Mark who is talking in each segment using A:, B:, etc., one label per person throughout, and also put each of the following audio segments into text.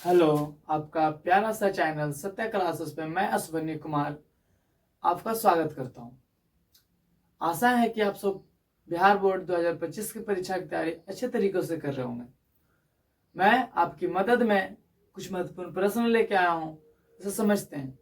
A: Hello, आपका प्यारा सा चैनल सत्या क्लासेस पे मैं अश्विनी कुमार आपका स्वागत करता हूँ। आशा है कि आप सब बिहार बोर्ड 2025 की परीक्षा की तैयारी अच्छे तरीकों से कर रहे होंगे। मैं आपकी मदद में कुछ महत्वपूर्ण प्रश्न लेके आया हूँ, इसे समझते हैं।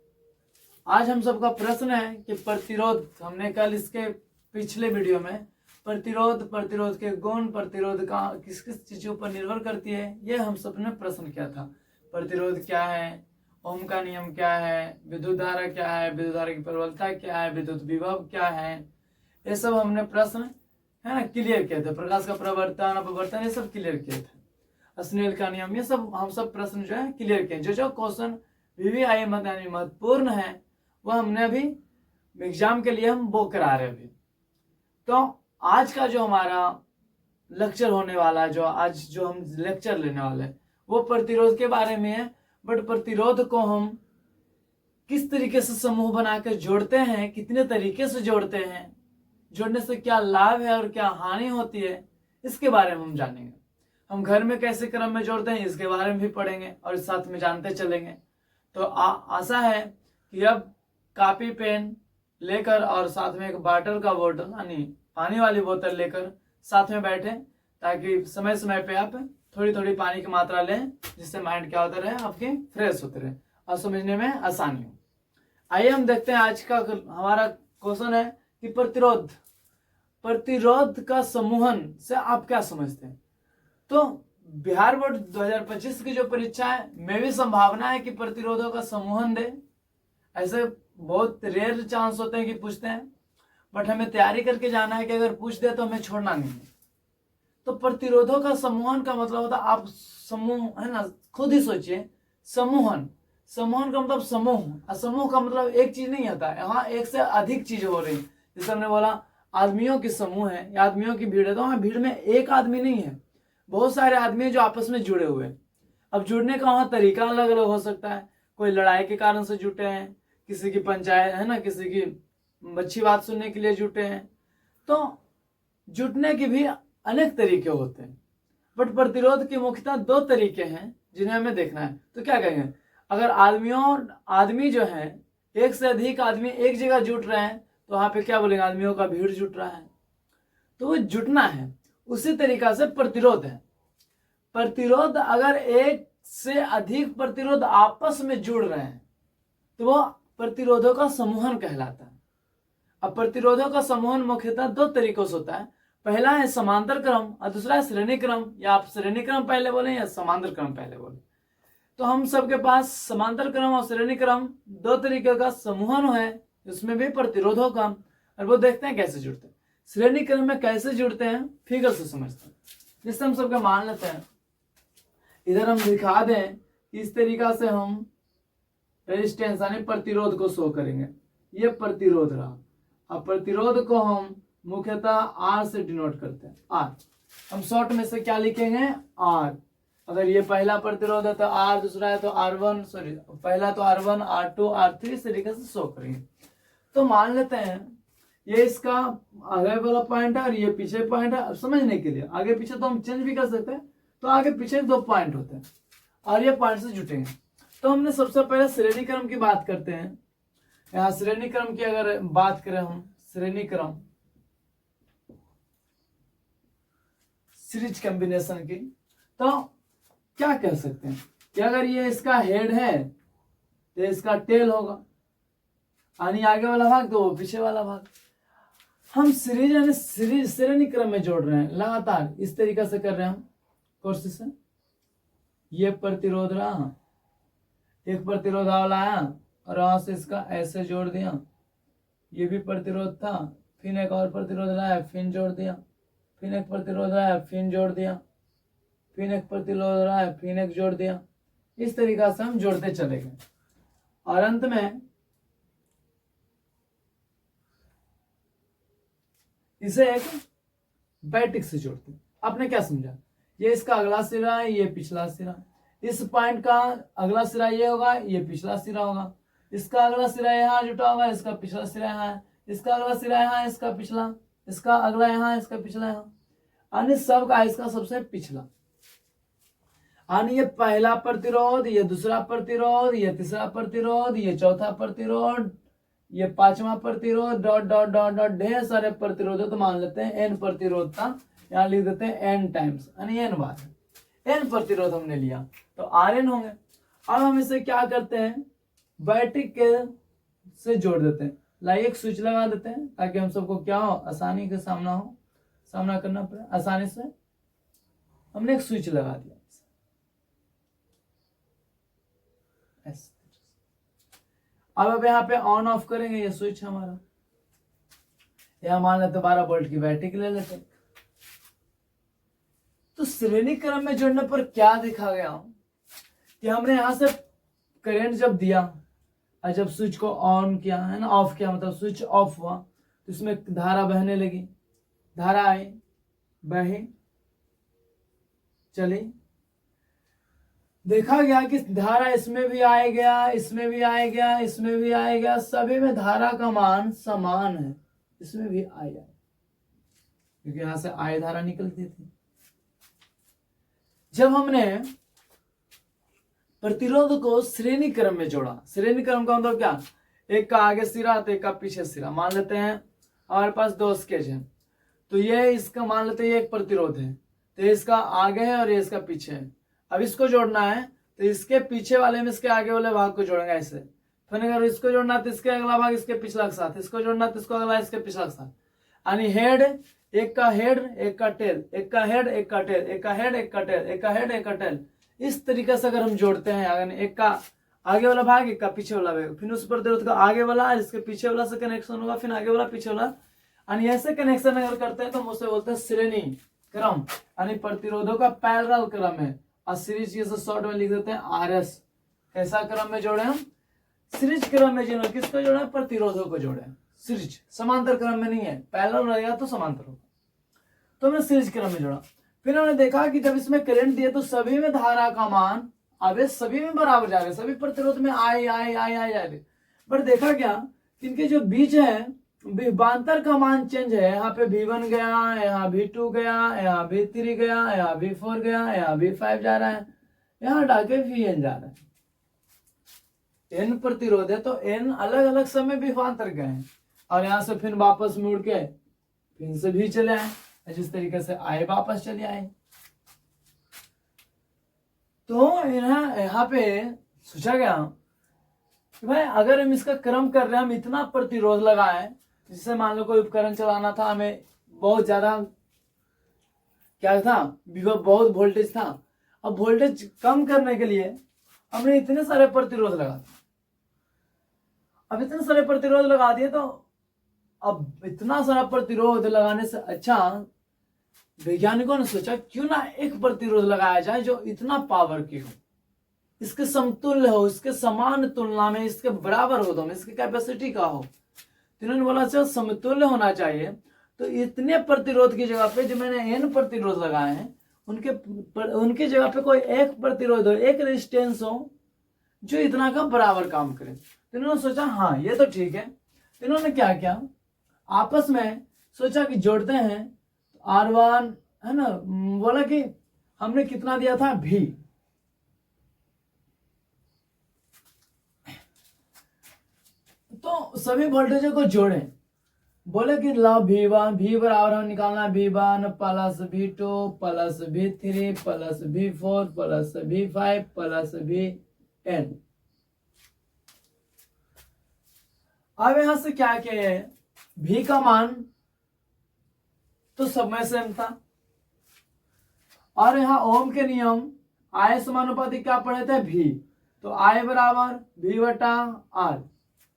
A: आज हम सबका प्रश्न है कि प्रतिरोध, हमने कल इसके पिछले वीडियो में प्रतिरोध के गुण, प्रतिरोध का किस किस चीजों पर निर्भर करती है, ये हम सब ने प्रश्न किया था। प्रतिरोध क्या है, ओम का नियम क्या है, विद्युत धारा क्या है, विद्युत धारा की प्रबलता क्या है, विद्युत विभव क्या है, ये सब हमने प्रश्न है ना क्लियर किए थे। प्रकाश का प्रवर्तन अपवर्तन ये सब क्लियर किए थे। स्नेल का नियम, ये सब हम सब प्रश्न जो है क्लियर किए। जो क्वेश्चन VVIP महत्वपूर्ण है वह हमने अभी एग्जाम के लिए हम वो करा रहे अभी। तो आज का जो हमारा लेक्चर होने वाला है, जो हम लेक्चर लेने वाले हैं वो प्रतिरोध के बारे में है। बट प्रतिरोध को हम किस तरीके से समूह बनाकर जोड़ते हैं, कितने तरीके से जोड़ते हैं, जोड़ने से क्या लाभ है और क्या हानि होती है, इसके बारे में हम जानेंगे। हम घर में कैसे क्रम में जोड़ते हैं इसके बारे में भी पढ़ेंगे और साथ में जानते चलेंगे। तो आशा है कि अब कॉपी पेन लेकर और साथ में एक वाटर का बोतल यानी पानी वाली बोतल लेकर साथ में बैठे, ताकि समय समय पे आप थोड़ी थोड़ी पानी की मात्रा लें, जिससे माइंड क्या होता रहे, आपके फ्रेश होते रहे और समझने में आसानी हो। आइए हम देखते हैं आज का हमारा क्वेश्चन है कि प्रतिरोध का समूहन से आप क्या समझते हैं। तो बिहार बोर्ड 2025 की जो परीक्षा है में भी संभावना है कि प्रतिरोधों का समूहन दे। ऐसे बहुत रेयर चांस होते हैं कि पूछते हैं, बट हमें तैयारी करके जाना है कि अगर पूछ दे तो हमें छोड़ना नहीं है। तो प्रतिरोधों का समूहन का मतलब होता है, आप समूह है ना, खुद ही सोचिए। समूहन का मतलब समूह, समूह का मतलब एक चीज नहीं होता है, यहाँ एक से अधिक चीज हो रही। जैसे हमने बोला आदमियों की समूह है या आदमियों की भीड़ है, तो वहाँ भीड़ में एक आदमी नहीं है, बहुत सारे आदमी जो आपस में जुड़े हुए हैं। अब जुड़ने का वहाँ तरीका अलग अलग हो सकता है। कोई लड़ाई के कारण से जुटे हैं, किसी की पंचायत है ना, किसी की अच्छी बात सुनने के लिए जुटे हैं। तो जुटने के भी अनेक तरीके होते हैं, बट प्रतिरोध के मुख्यतः दो तरीके हैं जिन्हें हमें देखना है। तो क्या कहेंगे, अगर आदमी जो है, एक से अधिक आदमी एक जगह जुट रहे हैं तो वहां पे क्या बोलेंगे, आदमियों का भीड़ जुट रहा है, तो वो जुटना है। उसी तरीका से प्रतिरोध है। प्रतिरोध अगर एक से अधिक प्रतिरोध आपस में जुड़ रहे हैं तो वो प्रतिरोधों का समूहन कहलाता है। अब प्रतिरोधों का समूहन मुख्यतः दो तरीकों से होता है। पहला है समांतर क्रम और दूसरा है श्रेणी क्रम, या आप श्रेणी क्रम पहले बोले या समांतर क्रम पहले बोले। तो हम सबके पास समांतर क्रम और श्रेणी क्रम दो तरीके का समूहन है, उसमें भी प्रतिरोधों का, और वो देखते हैं कैसे जुड़ते हैं। श्रेणी क्रम में कैसे जुड़ते हैं फिगर से समझते हैं। जिससे हम सबके मान लेते हैं, इधर हम दिखा दें कि इस तरीका से हम रेजिस्टेंस यानी प्रतिरोध को शो करेंगे। ये प्रतिरोध रहा। अब प्रतिरोध को हम मुख्यतः R से डिनोट करते हैं। R हम शॉर्ट में से क्या लिखेंगे, R। अगर ये पहला प्रतिरोध है तो R, दूसरा है तो R1, सॉरी पहला तो R1, R2, R3 इस तरीके से शो करेंगे। तो मान लेते हैं ये इसका आगे वाला पॉइंट है और ये पीछे पॉइंट है। समझने के लिए आगे पीछे तो हम चेंज भी कर सकते हैं, तो आगे पीछे दो पॉइंट होते हैं और ये पॉइंट से जुटेंगे। तो हमने सबसे पहले श्रेणी क्रम की बात करते हैं। यहाँ श्रेणी क्रम की अगर बात करें हम, श्रेणी क्रम सीरीज कॉम्बिनेशन की, तो क्या कह सकते हैं कि अगर ये इसका हेड है तो इसका टेल होगा, यानी आगे वाला भाग तो वो पीछे वाला भाग। हम सीरीज यानी श्रेणी क्रम में जोड़ रहे हैं, लगातार इस तरीके से कर रहे हैं हम कोशिश। ये प्रतिरोध रहा, एक प्रतिरोध वाला आया और वहां से इसका ऐसे जोड़ दिया, ये भी प्रतिरोध था, फिर एक और प्रतिरोध लाया, फिर जोड़ दिया, फिर एक प्रतिरोध लाया, फिर जोड़ दिया, फिर एक प्रतिरोध लाया, फिर एक जोड़ दिया। इस तरीका से हम जोड़ते चले गए और अंत में इसे एक बैटिक से जोड़ते हैं। आपने क्या समझा, ये इसका अगला सिरा है, ये पिछला सिरा। इस पॉइंट का अगला सिरा ये होगा, ये पिछला सिरा होगा। इसका अगला सिरा यहाँ जुटा होगा, इसका पिछला सिरा यहाँ है, इसका अगला सिरा यहाँ, इसका पिछला, इसका अगला यहाँ, इसका पिछला यहाँ, यानी सबका इसका सबसे पिछला। यानी ये पहला प्रतिरोध, ये दूसरा प्रतिरोध, ये तीसरा प्रतिरोध, ये चौथा प्रतिरोध, ये पांचवा प्रतिरोध, डॉट डॉट डॉट डॉट, ढेर सारे प्रतिरोध। तो मान लेते हैं एन प्रतिरोध था, यहाँ लिख देते हैं एन टाइम्स, यानी एन बार एन प्रतिरोध हमने लिया तो आर एन होंगे। अब हम इसे क्या करते हैं, बैटरी के से जोड़ देते हैं, लाइए एक स्विच लगा देते हैं ताकि हम सबको क्या हो, आसानी के सामना करना पड़े आसानी से। हमने एक स्विच लगा दिया अब यहाँ पे ऑन ऑफ करेंगे, ये स्विच हमारा, यहाँ मान लेते 12 वोल्ट की बैटरी ले लेते हैं। तो श्रेणी क्रम में जोड़ने पर क्या देखा गया कि हमने यहां से करंट जब दिया और जब स्विच को ऑन किया है ना, ऑफ किया मतलब स्विच ऑफ हुआ, तो इसमें धारा बहने लगी, धारा आई, बही, चली, देखा गया कि धारा इसमें भी आए गया, इसमें भी आए गया, इसमें भी आए गया, सभी में धारा का मान समान है, इसमें भी आई है क्योंकि यहां से आई धारा निकलती थी। जब हमने प्रतिरोध को श्रेणी क्रम में जोड़ा, श्रेणी क्रम का मतलब क्या, एक का आगे सिरा तो एक का पीछे सिरा, मान लेते हैं हमारे पास 2 स्केच है, तो ये इसका मान लेते हैं ये एक प्रतिरोध है, तो इसका आगे है और ये इसका पीछे है। अब इसको जोड़ना है तो इसके पीछे वाले में इसके आगे वाले भाग को जोड़ेंगे ऐसे, फिर अगर इसको जोड़ना है तो इसके अगला भाग इसके पिछला के साथ, इसको जोड़ना है तो इसको अगला इसके पिछला के साथ, यानी हेड, एक का हेड एक का टेल, एक का हेड एक का टेल, एक का हेड एक का टेल, एक का हेड एक का टेल, इस तरीके से अगर हम जोड़ते हैं, अगर एक का आगे वाला भाग एक का पीछे वाला भाग, फिर उस प्रतिरोध का आगे वाला इसके पीछे वाला से कनेक्शन होगा, फिर आगे वाला पीछे वाला, यानी ऐसे कनेक्शन अगर करते हैं तो हम उसे बोलते हैं श्रेणी क्रम, यानी प्रतिरोधों का पैरेलल क्रम है। और सीरीज के शॉर्ट में लिख देते हैं आरएस। कैसा क्रम में जोड़े हम, सीरीज क्रम में जोड़े, किसको जोड़े, प्रतिरोधों को जोड़े, सीरीज, समांतर क्रम में नहीं है, पैरेलल रहेगा तो समांतर होगा, तो हमने सीरीज क्रम में जोड़ा। फिर हमने देखा कि जब इसमें करंट दिए तो सभी में धारा का मान अब सभी में बराबर जा रहे, सभी प्रतिरोध में आई आई आई आई जा रहे, बट देखा क्या इनके जो बीच है विभवांतर का मान चेंज है, यहाँ पे V1 गया, यहाँ V2 गया, यहाँ V3 गया, यहाँ V4 गया, यहाँ V5 जा रहा है, यहाँ डाके Vn जा रहा है। n प्रतिरोध है तो n अलग अलग समय विभवांतर गए हैं और यहाँ से फिर वापस मुड़ के फिर से भी चले आए, जिस तरीके से आए वापस चले आए। तो यहाँ पे सोचा गया कि भाई अगर हम इसका क्रम कर रहे हैं, हम इतना प्रतिरोध लगाए, जिससे मान लो कोई उपकरण चलाना था, हमें बहुत ज्यादा क्या था, बहुत वोल्टेज था, अब वोल्टेज कम करने के लिए हमने इतने सारे प्रतिरोध लगा दिए। अब इतने सारे प्रतिरोध लगा दिए तो अब इतना सारा प्रतिरोध लगाने से अच्छा वैज्ञानिकों ने सोचा क्यों ना एक प्रतिरोध लगाया जाए जो इतना पावर की हो, इसके समतुल्य हो, इसके समान तुलना में इसके बराबर हो, तो इसकी कैपेसिटी का हो। इन्होंने बोला अच्छा समतुल्य होना चाहिए, तो इतने प्रतिरोध की जगह पे जो मैंने n प्रतिरोध लगाए हैं उनकी जगह पे कोई एक प्रतिरोध हो, एक रेजिस्टेंस हो जो इतना का बराबर काम करे। तो इन्होंने सोचा हाँ ये तो ठीक है। इन्होंने क्या किया, आपस में सोचा कि जोड़ते हैं, R1 है ना, बोला कि हमने कितना दिया था V, तो सभी वोल्टेजों को जोड़ें, बोले कि लाओ V1, V बराबर हम निकालना V1 plus V2 plus V3 plus V4 plus V5 plus Vn। अब यहां से क्या किया है, V का मान तो सब में सेम था, और यहाँ ओम के नियम I समानुपाती क्या पढ़े थे, V, तो I बराबर V बटा R,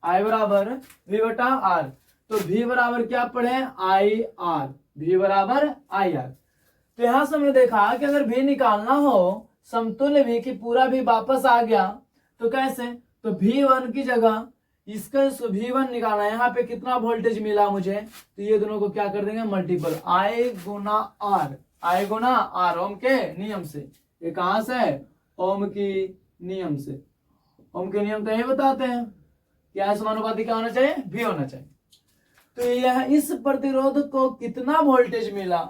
A: I बराबर V बटा R, तो V बराबर क्या पढ़े, आई आर, V बराबर आई आर। तो यहां से हमने देखा कि अगर V निकालना हो समतुल्य V की पूरा V वापस आ गया तो कैसे, तो V1 की जगह इसका V1 निकालना है, यहाँ पे कितना वोल्टेज मिला मुझे, तो ये दोनों को क्या कर देंगे multiple, I Guna R, I Guna R ओम के नियम से। ये कहां से, ओम की नियम से। ओम के नियम तो यही बताते हैं कि I समानुपाती क्या होना चाहिए, V होना चाहिए। तो यह इस प्रतिरोध को कितना वोल्टेज मिला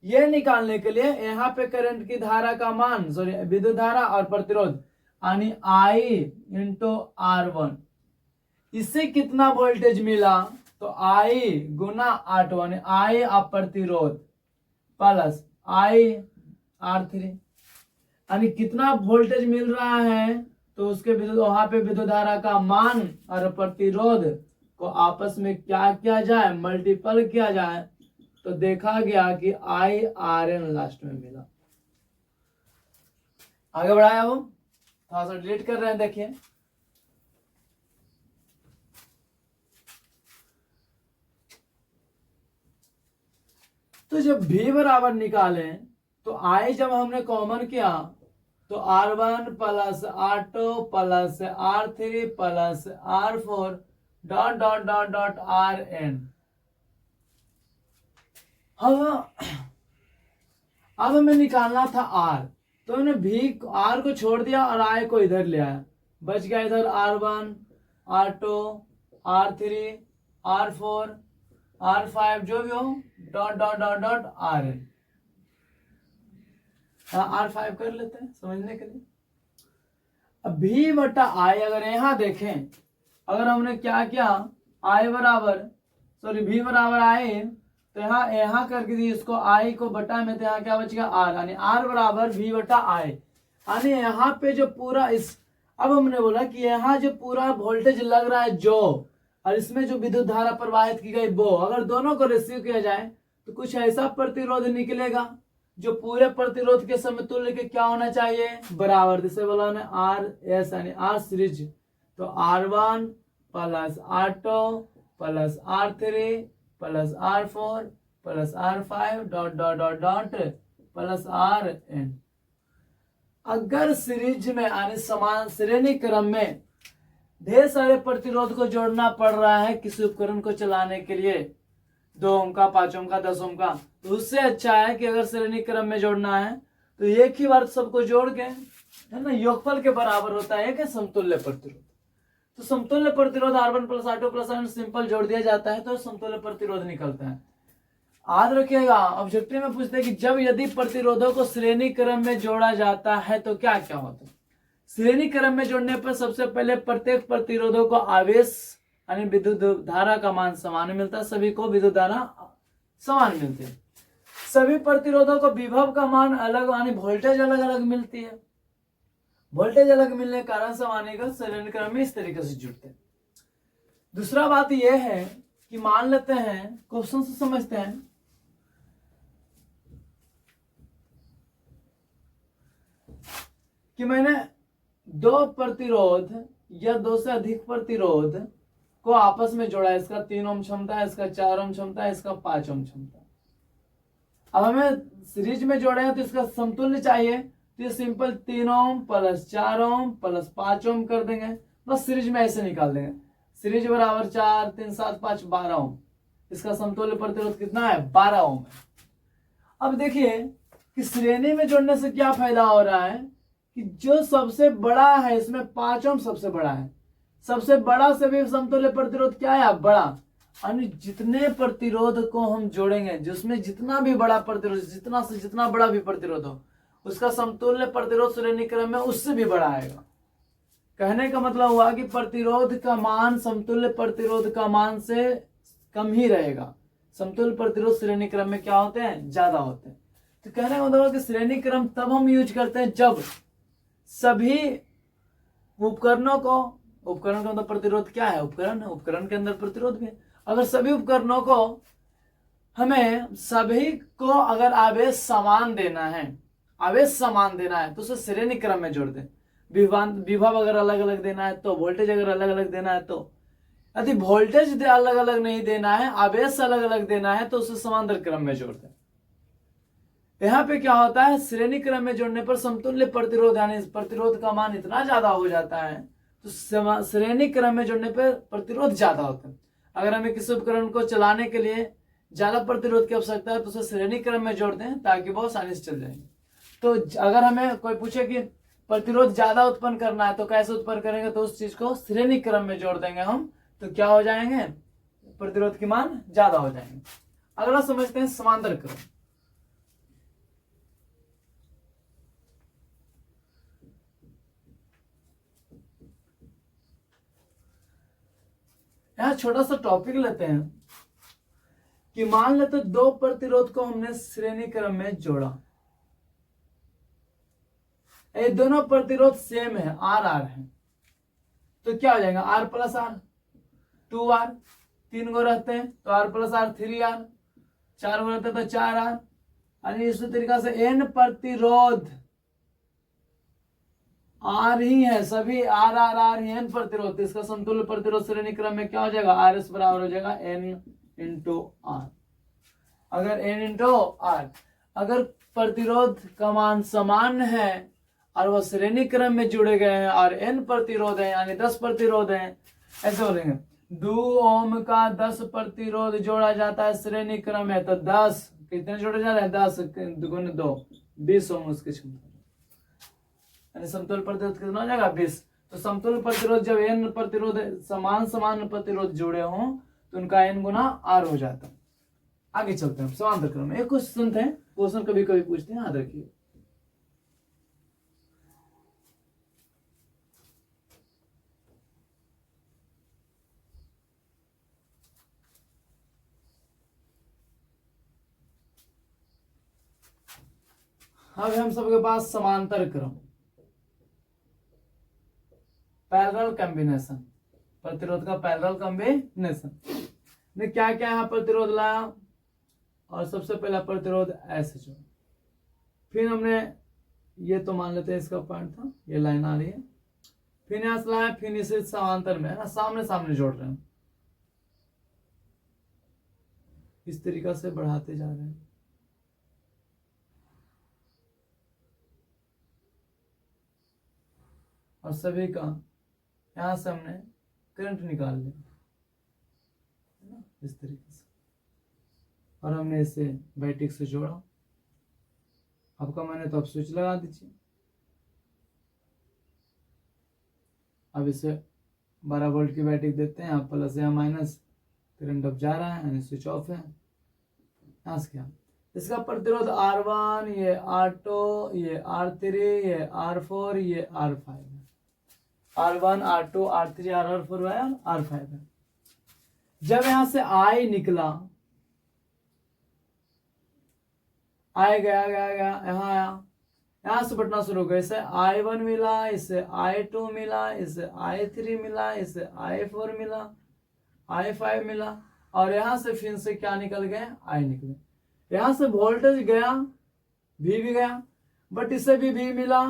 A: ये निकालने के लिए यहाँ पे करंट की धारा का मान, सॉरी विद्युत धारा और प्रतिरोध यानी I इंटू R1, इससे कितना वोल्टेज मिला, तो I गुना R2 यानी I आप प्रतिरोध प्लस I R3 यानी कितना वोल्टेज मिल रहा है, तो उसके विद्युत वहां पे विद्युत धारा का मान और प्रतिरोध को आपस में क्या किया जाए, मल्टीपल किया जाए, तो देखा गया कि IRN लास्ट में मिला। आगे बढ़ाया वो, थोड़ा सा डिलीट कर रहे हैं, देखिए तो जब V बराबर निकाले तो I जब हमने कॉमन किया तो R1 plus R2 plus R3 plus R4 dot dot dot dot RN। अब हमें निकालना था R, तो हमने R को छोड़ दिया और I को इधर ले आया, बच गया इधर R1 R2 R3 R4 R5 जो भी हो dot dot dot dot RN। R5 कर लेते हैं समझने के लिए। अब V बटा I अगर यहां देखें, अगर हमने क्या किया I बराबर V बराबर I, तो यहाँ करके दी इसको I को बटा में, तो यहाँ क्या बचेगा R, यानी R बराबर V बटा I, यानी यहाँ पे जो पूरा इस, अब हमने बोला कि यहाँ जो पूरा वोल्टेज लग रहा है जो, और इसमें जो विद्युत धारा प्रवाहित की गई वो, अगर दोनों को रेशियो किया जाए तो कुछ ऐसा प्रतिरोध निकलेगा जो पूरे प्रतिरोध के समतुल्य के क्या होना चाहिए, बराबर। जैसे बोला हमने RS यानी R सीरीज, तो R1 plus R2 plus R3 plus R4 plus R5 dot dot dot dot plus RN। अगर सीरीज में यानी समान श्रेणी क्रम में ढेर सारे प्रतिरोध को जोड़ना पड़ रहा है किसी उपकरण को चलाने के लिए, 2 ओम का, 5 ओम का, 10 ओम का, तो उससे अच्छा है कि अगर श्रेणी क्रम में जोड़ना है तो एक ही बार सबको जोड़ के, है ना, योगफल के बराबर होता है कि समतुल्य प्रतिरोध। तो समतुल्य प्रतिरोध R1 plus R2 plus RN simple जोड़ दिया जाता है तो समतुल्य प्रतिरोध निकलता है। याद रखिएगा ऑब्जेक्टिव में पूछते हैं कि जब यदि प्रतिरोधों को श्रेणी क्रम में जोड़ा जाता है तो क्या क्या होता है। श्रेणी क्रम में जोड़ने पर सबसे पहले प्रत्येक प्रतिरोधों को आवेश यानी विद्युत धारा का मान समान मिलता है, सभी को विद्युत धारा समान मिलती है। सभी प्रतिरोधों को विभव का मान अलग यानी वोल्टेज अलग अलग मिलती है। वोल्टेज अलग मिलने के कारण समानीकृत श्रेणी क्रम में इस तरीके से जुड़ते हैं। दूसरा बात यह है कि मान लेते हैं, क्वेश्चन से समझते हैं, कि मैंने 2 प्रतिरोध या 2 से अधिक प्रतिरोध को आपस में जोड़ा है। इसका 3 ओम क्षमता है, इसका 4 ओम क्षमता है, इसका 5 ओम क्षमता। अब हमें सीरीज में जोड़े हैं तो इसका समतुल्य चाहिए, तो ये simple 3 ohm plus 4 ohm plus 5 ओम कर देंगे, बस सीरीज में ऐसे निकाल देंगे। सीरीज बराबर 4 3 7 5 12 ओम, इसका समतुल्य प्रतिरोध कितना है, 12 ओम है। अब देखिए कि श्रेणी में जोड़ने से क्या फायदा हो रहा है कि जो सबसे बड़ा है इसमें 5 ओम सबसे बड़ा है, सबसे बड़ा से भी समतुल्य प्रतिरोध क्या है, बड़ा, यानी जितने प्रतिरोध को हम जोड़ेंगे जिसमें जितना भी बड़ा प्रतिरोध, जितना से जितना बड़ा भी प्रतिरोध हो, उसका समतुल्य प्रतिरोध श्रेणी क्रम में उससे भी बड़ा आएगा। कहने का मतलब हुआ कि प्रतिरोध का मान समतुल्य प्रतिरोध का मान से कम ही रहेगा। समतुल्य प्रतिरोध श्रेणी क्रम में क्या होते हैं, ज्यादा होते हैं। तो कहने का मतलब कि श्रेणी क्रम तब हम यूज करते हैं जब सभी उपकरणों को, उपकरण का मतलब प्रतिरोध क्या है, उपकरण, उपकरण के अंदर प्रतिरोध भी है। अगर सभी उपकरणों को हमें सभी को अगर आवेश समान देना है, आवेश समान देना है तो उसे श्रेणी क्रम में जोड़ दें। विभव अगर अलग अलग देना है तो, वोल्टेज अगर अलग अलग देना है तो, यदि वोल्टेज अलग अलग नहीं देना है, आवेश अलग अलग देना है तो उसे समांतर क्रम में जोड़ दें। यहाँ पे क्या होता है, श्रेणी क्रम में जोड़ने पर समतुल्य प्रतिरोध यानी प्रतिरोध का मान इतना ज्यादा हो जाता है, तो श्रेणी क्रम में जोड़ने पर प्रतिरोध ज्यादा होता है। अगर हमें किसी उपकरण को चलाने के लिए ज्यादा प्रतिरोध की आवश्यकता है तो उसे श्रेणी क्रम में जोड़ दें ताकि वो आसानी से चल जाएंगे। तो अगर हमें कोई पूछे कि प्रतिरोध ज्यादा उत्पन्न करना है तो कैसे उत्पन्न करेंगे, तो उस चीज को श्रेणी क्रम में जोड़ देंगे हम, तो क्या हो जाएंगे, प्रतिरोध के मान ज्यादा हो जाएंगे। अगला समझते हैं समांतर क्रम। यहाँ छोटा सा टॉपिक लेते हैं कि मान लेते दो प्रतिरोध को हमने श्रेणी क्रम में जोड़ा, ये दोनों प्रतिरोध सेम है, आर आर है, तो क्या हो जाएगा आर प्लस आर, 2R, 3 गो रहते हैं तो आर प्लस आर 3R, 4 गो रहते हैं तो 4R, यानी इसी तरीका से एन प्रतिरोध आर ही है, सभी आर आर आर ही एन प्रतिरोध, इसका समतुल्य प्रतिरोध श्रेणी क्रम में क्या हो जाएगा आर एस बराबर हो जाएगा एन इंटू आर। अगर एन इंटू आर, अगर प्रतिरोध का मान समान है और वो श्रेणी क्रम में जुड़े गए हैं और एन प्रतिरोध है यानी 10 प्रतिरोध है, ऐसे बोलेंगे 2 ओम का 10 प्रतिरोध जोड़ा जाता है श्रेणी क्रम में, तो 10 कितने जोड़े जा रहे हैं 10 गुने 2 20 ओम उसकी क्षमता, यानी समतुल्य प्रतिरोध कितना हो जाएगा 20। तो समतुल्य प्रतिरोध जब एन प्रतिरोध समान समान प्रतिरोध जुड़े हों तो उनका एन गुना आर हो जाता है। आगे चलते हैं समांतर क्रम में, एक क्वेश्चन थे, क्वेश्चन कभी कभी पूछते हैं, याद रखिए। अब हम सबके पास समांतर क्रम, पैरेलल कॉम्बिनेशन, प्रतिरोध का पैरेलल कॉम्बिनेशन ने क्या क्या यहाँ प्रतिरोध लाया, और सबसे पहला प्रतिरोध ऐसे जो, फिर हमने ये तो मान लेते हैं इसका पॉइंट था, ये लाइन आ रही है, फिर यहाँ से लाया, फिर इसे समांतर में है ना सामने सामने जोड़ रहे हैं, इस तरीका से बढ़ाते जा रहे हैं। और सभी का यहां से हमने करंट निकाल लिया इस तरीके से, और हमने इसे बैटिक से जोड़ा। आपका मैंने तो अब स्विच लगा दीजिए, अब इसे 12 वोल्ट की बैटिक देते हैं, आप प्लस या माइनस, करंट अब जा रहा है यानी स्विच ऑफ है। यहां से क्या, इसका प्रतिरोध R1, ये R2, ये R3, ये R4, ये R5 है, R1, R2, R3, R4 है और R5 है। जब यहां से I निकला, I गया गया गया यहां आया, यहां से बटना शुरू हो गया, इसे I1 मिला, इसे I2 मिला, इसे I3 मिला, इसे I4 मिला, I5 मिला, और यहां से फिर से क्या निकल गए I निकले। यहां से वोल्टेज गया, V भी गया, बट इसे भी V मिला,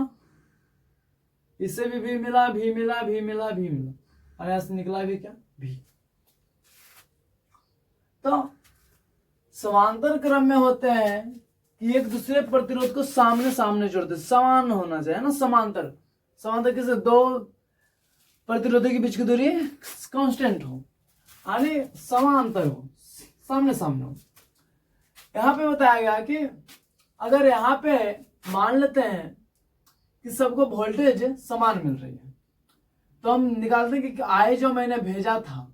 A: इससे भी V मिला, V मिला, V मिला, V मिला, और यहां से निकला भी क्या V। तो समांतर क्रम में होते हैं कि एक दूसरे प्रतिरोध को सामने सामने जोड़ते, समान होना चाहिए ना, समांतर, समांतर किसे, दो प्रतिरोधों के बीच की दूरी कांस्टेंट हो, यानी समांतर हो, सामने सामने हो। यहां पे बताया गया कि अगर यहां पे मान लेते हैं कि सबको वोल्टेज समान मिल रही है, तो हम निकालते हैं कि I जो मैंने भेजा था,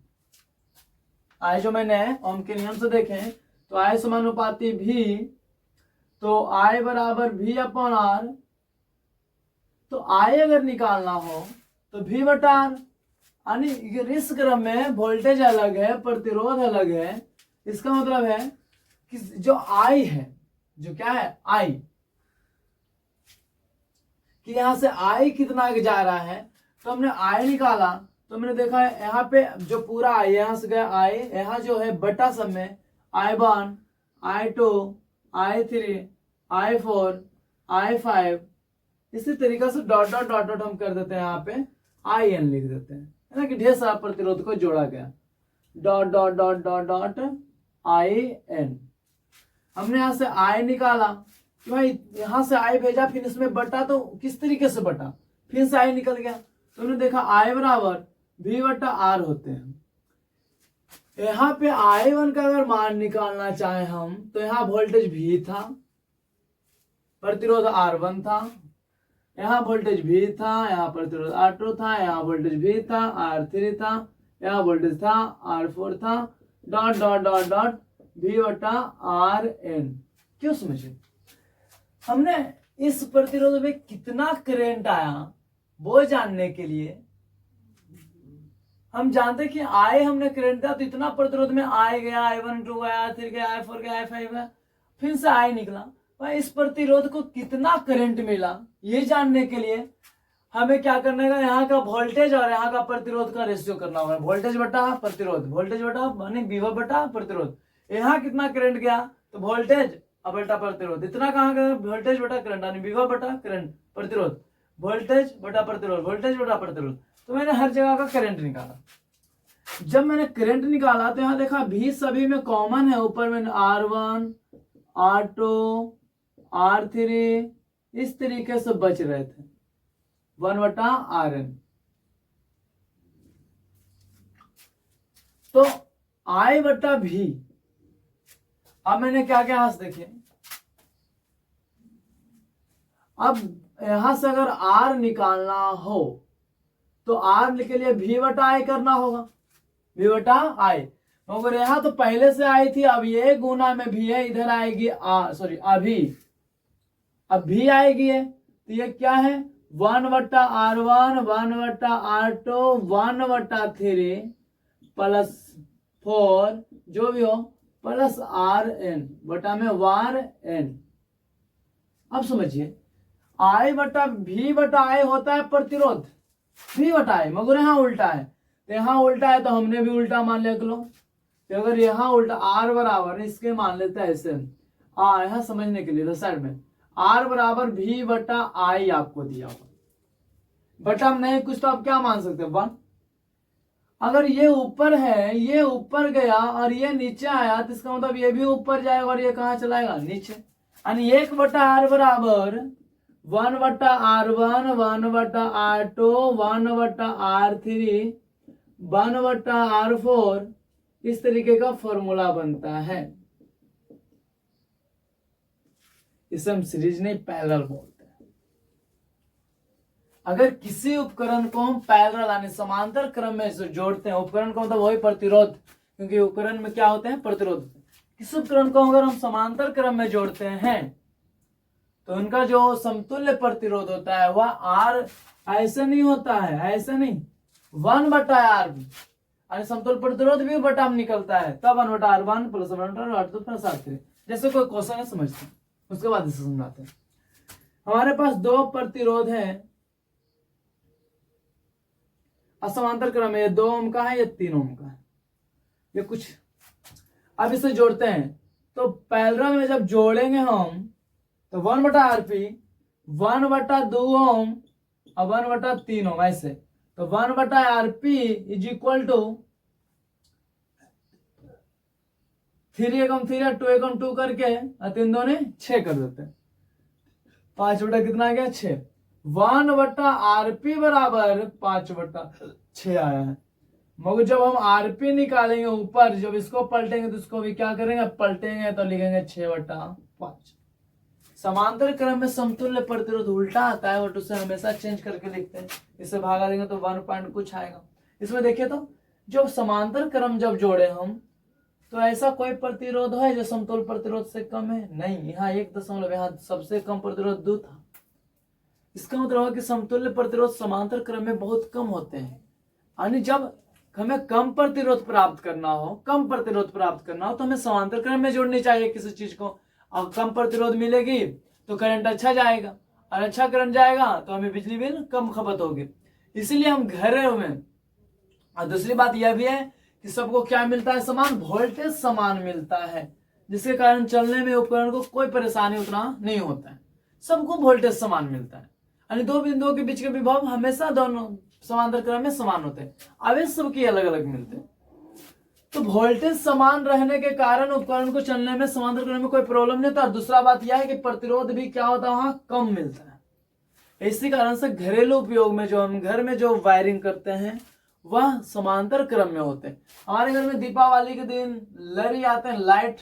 A: I जो मैंने ओम के नियम से देखें तो I समानुपाती V, तो I बराबर V अपॉन R, तो I अगर निकालना हो तो V बटा R, यानी इस क्रम में वोल्टेज अलग है, प्रतिरोध अलग है। इसका मतलब है कि जो I है, जो क्या है I, कि यहां से I कितना जा रहा है, तो हमने I निकाला, तो हमने देखा है यहाँ पे जो पूरा I, यहां से गया I, यहाँ जो है बटा सब में I1, I2, I3, I4, I5, इसी तरीके से डॉट डॉट डॉट डॉट हम कर देते हैं, यहाँ पे IN लिख देते हैं, है ना, कि ढेर सारा प्रतिरोध को जोड़ा गया, dot dot dot dot dot IN। हमने यहां से I निकाला, कि भाई यहां से I भेजा, फिर इसमें बटा, तो किस तरीके से बटा, फिर से I निकल गया, तो हमने देखा I बराबर V बटा R होते हैं। यहाँ पे I1 का अगर मान निकालना चाहे हम, तो यहाँ वोल्टेज V था, प्रतिरोध R1 था, यहाँ वोल्टेज V था, यहाँ प्रतिरोध R2 था, यहाँ वोल्टेज V था, R3 था, यहाँ वोल्टेज था R4 था, dot dot dot dot V बटा RN। क्यों समझे, हमने इस प्रतिरोध में कितना करंट आया वो जानने के लिए हम जानते हैं कि आई हमने करंट दिया तो इतना प्रतिरोध में आई गया, I1 2 गया, I3 गया, I4 गया, I5 गया, फिर से आई निकला। भाई इस प्रतिरोध को कितना करंट मिला ये जानने के लिए हमें क्या करना है, यहाँ का वोल्टेज और यहाँ का प्रतिरोध का रेशियो करना होगा। वोल्टेज बटा प्रतिरोध, वोल्टेज बटा माने विभव बटा प्रतिरोध। यहाँ कितना करंट गया तो वोल्टेज बटा प्रतिरोध, इतना कहाँ गया वोल्टेज बटा करंट, यानी विभव बटा करंट प्रतिरोध, वोल्टेज बटा प्रतिरोध, वोल्टेज बटा प्रतिरोध। तो मैंने हर जगह का करंट निकाला। जब मैंने करंट निकाला तो यहाँ देखा भी सभी में कॉमन है, ऊपर में R1 R2 R3 इस तरीके से बच रहे थे 1/Rn। तो I/V। अब मैंने क्या क्या यहां से देखिए, अब यहां से अगर R निकालना हो तो R के लिए V/I करना होगा, V/I। मगर यहां तो पहले से आई थी, अब ये गुना में भी है, इधर आएगी अभी अब भी आएगी है, तो ये क्या है 1/R1 1/R2 1/3 प्लस 4 जो भी हो प्लस Rn बटा में वार n। अब समझिए I/V/I होता है प्रतिरोध V/I, मगर यहाँ उल्टा है, तो यहाँ उल्टा है तो हमने भी उल्टा मान लिया लो। तो अगर यहाँ उल्टा R बराबर इसके मान लेते हैं ऐसे, यहाँ समझने के लिए साइड में R बराबर V/I आपको दिया हुआ, बटा नहीं कुछ तो आप क्या मान सकते हैं 1। अगर ये ऊपर है, ये ऊपर गया और ये नीचे आया तो इसका मतलब ये भी ऊपर जाएगा और ये कहाँ चलाएगा नीचे, यानी 1/R बराबर 1/R1 1/R2 1/R3 1/R4 इस तरीके का फॉर्मूला बनता है। इसे हम सीरीज नहीं पैरेलल बोलते हैं। अगर किसी उपकरण को हम पैरेलल यानी समांतर क्रम में जोड़ते हैं, उपकरण को मतलब वही प्रतिरोध, क्योंकि उपकरण में क्या होते हैं प्रतिरोध। किसी उपकरण को अगर हम समांतर क्रम में जोड़ते हैं तो उनका जो समतुल्य प्रतिरोध होता है वह R ऐसे नहीं होता है, ऐसे नहीं 1/R यानी समतुल्य प्रतिरोध भी बटा में निकलता है, तब 1/R1 plus 1/R2 plus R3। जैसे कोई क्वेश्चन है समझते हैं, उसके बाद इसे समझाते हैं। हमारे पास दो प्रतिरोध है असमांतर क्रम में, ये 2 ओम का है, ये 3 ओम का है, ये कुछ। अब इसे जोड़ते हैं तो पैरेलल में जब जोड़ेंगे हम तो 1/RP 1/2 ओम और 1/3 ओम ऐसे, तो 1/RP इज इक्वल टू 3 एकम 3 2 एकम 2 करके 3 2 6 कर देते हैं। 5 बटा कितना आ गया 6, 1/RP बराबर 5/6 आया है। मगर जब हम RP निकालेंगे ऊपर, जब इसको पलटेंगे तो इसको भी क्या करेंगे पलटेंगे तो लिखेंगे 6/5। समांतर क्रम में समतुल्य प्रतिरोध उल्टा आता है, बट उसे हमेशा चेंज करके लिखते हैं। इसे भागा देंगे तो 1 पॉइंट कुछ आएगा। इसमें देखिए तो जो समांतर क्रम जब जोड़े हम तो ऐसा कोई प्रतिरोध है जो समतुल्य प्रतिरोध से कम है? नहीं, यहाँ 1 यहाँ सबसे कम प्रतिरोध 2 था। इसका मतलब है कि समतुल्य प्रतिरोध समांतर क्रम में बहुत कम होते हैं। यानी जब हमें कम प्रतिरोध प्राप्त करना हो, तो हमें समांतर क्रम में जोड़नी चाहिए किसी चीज को। और कम प्रतिरोध मिलेगी तो करंट अच्छा जाएगा, और अच्छा करंट जाएगा तो हमें बिजली बिल कम खपत होगी। इसीलिए हम घरों में, और दूसरी बात यह भी है कि सबको क्या मिलता है समान, वोल्टेज समान मिलता है, जिसके कारण चलने में उपकरण को कोई परेशानी उतना नहीं होता है। सबको वोल्टेज समान मिलता है, यानी दो बिंदुओं के बीच के विभव हमेशा दोनों समांतर क्रम में समान होते हैं, आवेश सबके अलग अलग मिलते हैं। तो वोल्टेज समान रहने के कारण उपकरण को चलने में समांतर क्रम में कोई प्रॉब्लम नहीं होता। और दूसरा बात यह है कि प्रतिरोध भी क्या होता है वहां कम मिलता है। इसी कारण से घरेलू उपयोग में जो हम घर में जो वायरिंग करते हैं वह समांतर क्रम में होते हैं। हमारे घर में दीपावली के दिन लरी आते हैं, लाइट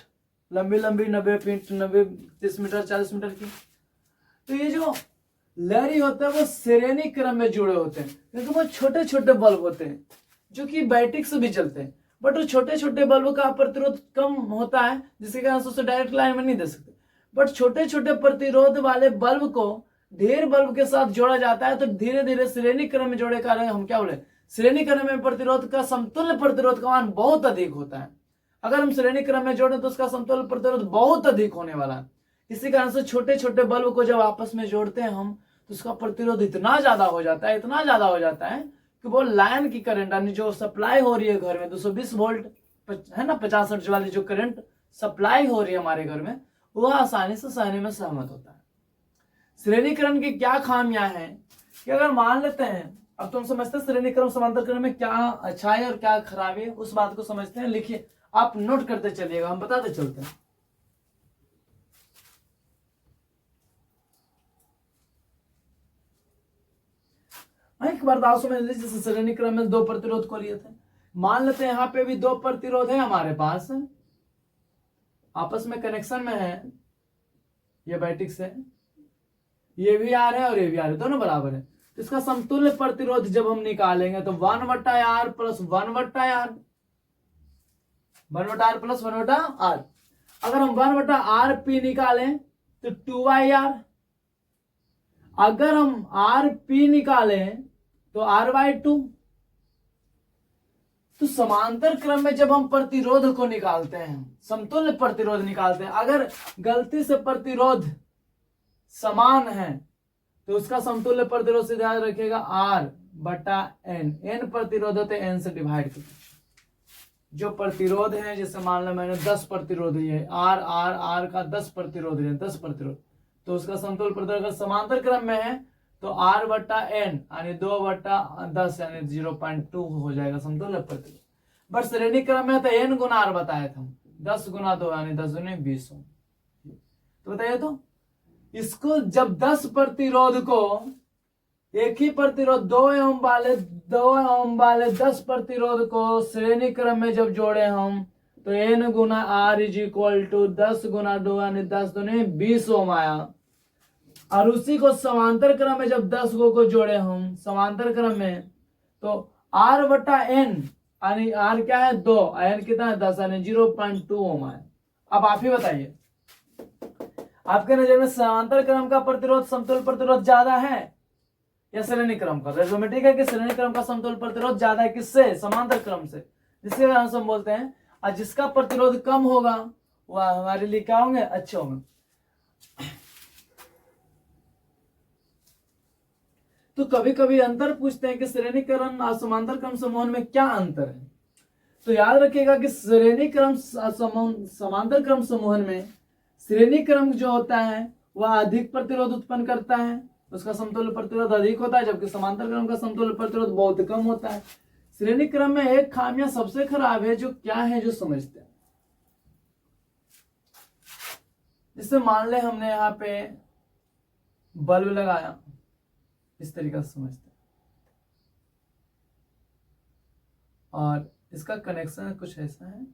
A: लंबी लंबी 90 फीट 90 30 मीटर 40 मीटर की। तो ये जो लरी होते हैं वो श्रेणी क्रम में जुड़े होते हैं, क्योंकि वो छोटे छोटे बल्ब होते हैं जो कि बैटरी से भी चलते हैं, बट वो छोटे छोटे बल्ब का प्रतिरोध कम होता है, जिसके कारण से उसे डायरेक्ट लाइन में नहीं दे सकते। बट छोटे छोटे प्रतिरोध वाले बल्ब को ढेर बल्ब के साथ जोड़ा जाता है, तो धीरे धीरे श्रेणी क्रम में जोड़े कारण हम क्या बोले श्रेणी क्रम में प्रतिरोध का समतुल्य प्रतिरोध का मान बहुत अधिक होता है। अगर हम श्रेणी क्रम में जोड़ें तो उसका समतुल्य प्रतिरोध बहुत अधिक होने वाला है। इसी कारण से छोटे छोटे बल्ब को जब आपस में जोड़ते हैं हम, तो उसका प्रतिरोध इतना ज्यादा हो जाता है, इतना ज्यादा हो जाता है कि वो लाइन की करंट यानी जो सप्लाई हो रही है घर में 220 वोल्ट है ना, 50 हर्ट्ज वाली जो करंट सप्लाई हो रही है हमारे घर में, वह आसानी से सहने में सहमत होता है। श्रेणीकरण की क्या खामियां हैं कि अगर मान लेते हैं, अब तुम समझते हैं श्रेणीक्रम समांतर क्रम में क्या अच्छाई और क्या खराबी है, उस बात को समझते हैं। लिखिए, आप नोट करते चलिएगा, हम बताते चलते हैं। एक बार दाव समझ लीजिए, जैसे श्रेणी क्रम में दो प्रतिरोध को लिए थे, मान लेते हैं यहाँ पे भी दो प्रतिरोध है हमारे पास, आपस में कनेक्शन में है, ये बैटिक्स है, ये भी आर है और ये भी आर है, दोनों बराबर है। तो इसका समतुल्य प्रतिरोध जब हम निकालेंगे तो 1/R plus 1/R, 1/R plus 1/R। अगर हम 1/RP निकालें तो 2/R, अगर हम RP निकालें तो R/2। तो समांतर क्रम में जब हम प्रतिरोध को निकालते हैं, समतुल्य प्रतिरोध निकालते हैं, अगर गलती से प्रतिरोध समान है तो उसका समतुल्य प्रतिरोध से ध्यान रखिएगा R/N। N प्रतिरोध होते हैं N से डिवाइड करके। जो प्रतिरोध है, जैसे मान लो मैंने 10 प्रतिरोध लिए, R का 10 प्रतिरोध है, 10 प्रतिरोध, तो उसका समतुल्य प्रतिरोध अगर समांतर क्रम में है तो R/N यानी 2/10 यानी 0.2 हो जाएगा समतुल्य प्रतिरोध। बट श्रेणी क्रम में तो N गुना R बताए थे हम, 10 गुना 2 यानी 10 दूनी 20 ओम। तो बताइए, तो इसको जब 10 प्रतिरोध को एक ही प्रतिरोध 2 ओम वाले 10 प्रतिरोध को श्रेणी क्रम में जब जोड़े हम, तो N गुना R इज इक्वल टू 10 गुना 2 यानी 10 दूनी 20 ओम आया। और उसी को समांतर क्रम में जब 10 को जोड़े हम समांतर क्रम में, तो R/N यानी R क्या है 2, N कितना है 10 यानी 0.2 ओम आया। अब आप ही बताइए, आपके नजर में समांतर क्रम का प्रतिरोध समतुल्य प्रतिरोध ज्यादा है या श्रेणी क्रम का? ऑटोमेटिक है कि श्रेणी क्रम का समतुल्य प्रतिरोध ज्यादा है, किससे? समांतर क्रम से। जिसके कारण से हम बोलते हैं और जिसका प्रतिरोध कम होगा वह हमारे लिए क्या होंगे? अच्छे होंगे। तो कभी कभी अंतर पूछते हैं कि श्रेणी क्रम और समांतर क्रम समूहन में क्या अंतर है। तो याद रखिएगा कि श्रेणी क्रम समांतर क्रम समूहन में श्रेणी क्रम जो होता है वह अधिक प्रतिरोध उत्पन्न करता है, उसका समतुल्य प्रतिरोध अधिक होता है, जबकि समांतर क्रम का समतुल्य प्रतिरोध बहुत कम होता है। श्रेणी क्रम में एक खामियां सबसे खराब है, जो क्या है, जो समझते हैं। जैसे मान ले हमने यहाँ पे बल्ब लगाया, इस तरीके से समझते हैं, और इसका कनेक्शन कुछ ऐसा है,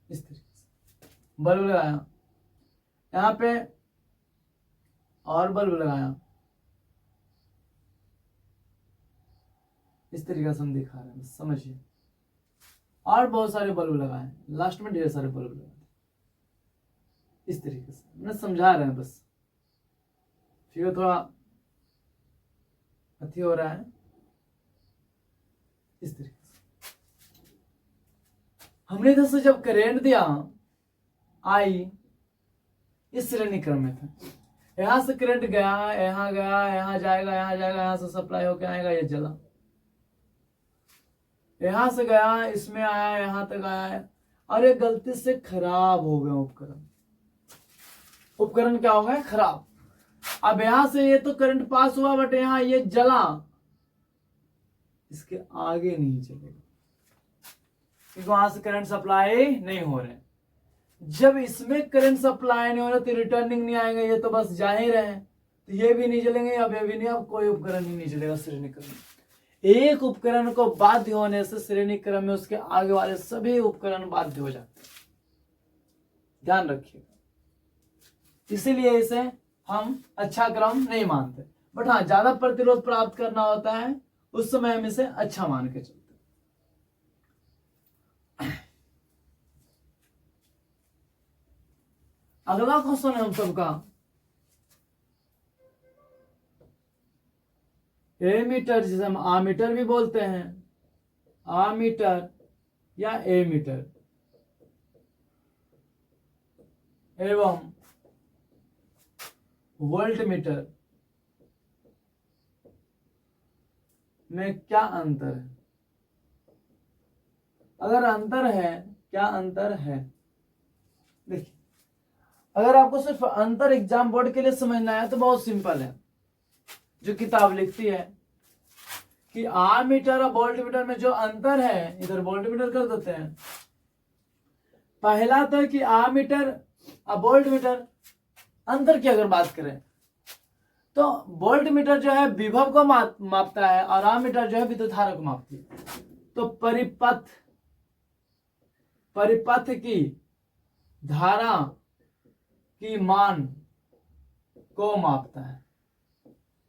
A: इस तरीके से बल्ब लगाया, यहाँ पे और बल्ब लगाया, इस तरीके से हम दिखा रहे हैं, समझिए। और बहुत सारे बल्ब लगाए, लास्ट में ढेर सारे बल्ब लगाए, इस तरीके से मैंने समझा रहे हैं बस। फिर थोड़ा अति हो रहा है, इस तरीके से। हमने इधर से जब करेंट दिया आई, इस श्रेणी क्रम में था, यहां से करंट गया, यहां गया, यहां जाएगा, यहां जाएगा, यहां से सप्लाई होकर आएगा, ये जला, यहां से गया, इसमें आया, यहां तक आया, और ये गलती से खराब हो गया उपकरण। उपकरण क्या हो गया? खराब। अब यहां से ये तो करंट पास हुआ, बट यहां ये जला, इसके आगे नहीं चलेगा क्योंकि वहां से करंट सप्लाई नहीं हो रहे। जब इसमें करंट सप्लाई नहीं हो रहा तो रिटर्निंग नहीं आएगा, ये तो बस जा ही रहे हैं, तो ये भी नहीं चलेंगे, अब ये भी नहीं, अब कोई उपकरण ही नहीं चलेगा श्रेणी क्रम में। एक उपकरण को बाध्य होने से श्रेणी क्रम में उसके आगे वाले सभी उपकरण बाध्य हो जाते हैं, ध्यान रखिएगा। इसीलिए इसे हम अच्छा क्रम नहीं मानते, बट हाँ ज्यादा प्रतिरोध प्राप्त करना होता है उस समय हम इसे अच्छा मान के चलते। अगला क्वेश्चन है हम सबका, एमीटर जिसे हम आमीटर भी बोलते हैं, आमीटर या एमीटर, एवं वोल्टमीटर में क्या अंतर है? अगर अंतर है, क्या अंतर है? देखिए, अगर आपको सिर्फ अंतर एग्जाम बोर्ड के लिए समझना है तो बहुत सिंपल है। जो किताब लिखती है कि आमीटर और वोल्टमीटर में जो अंतर है, इधर वोल्टमीटर कर देते हैं। पहला तो कि आमीटर और वोल्टमीटर अंतर की अगर बात करें तो वोल्टमीटर जो है विभव को मापता है और आमीटर जो है विद्युत धारा को मापती है। तो परिपथ की धारा की मान को मापता है,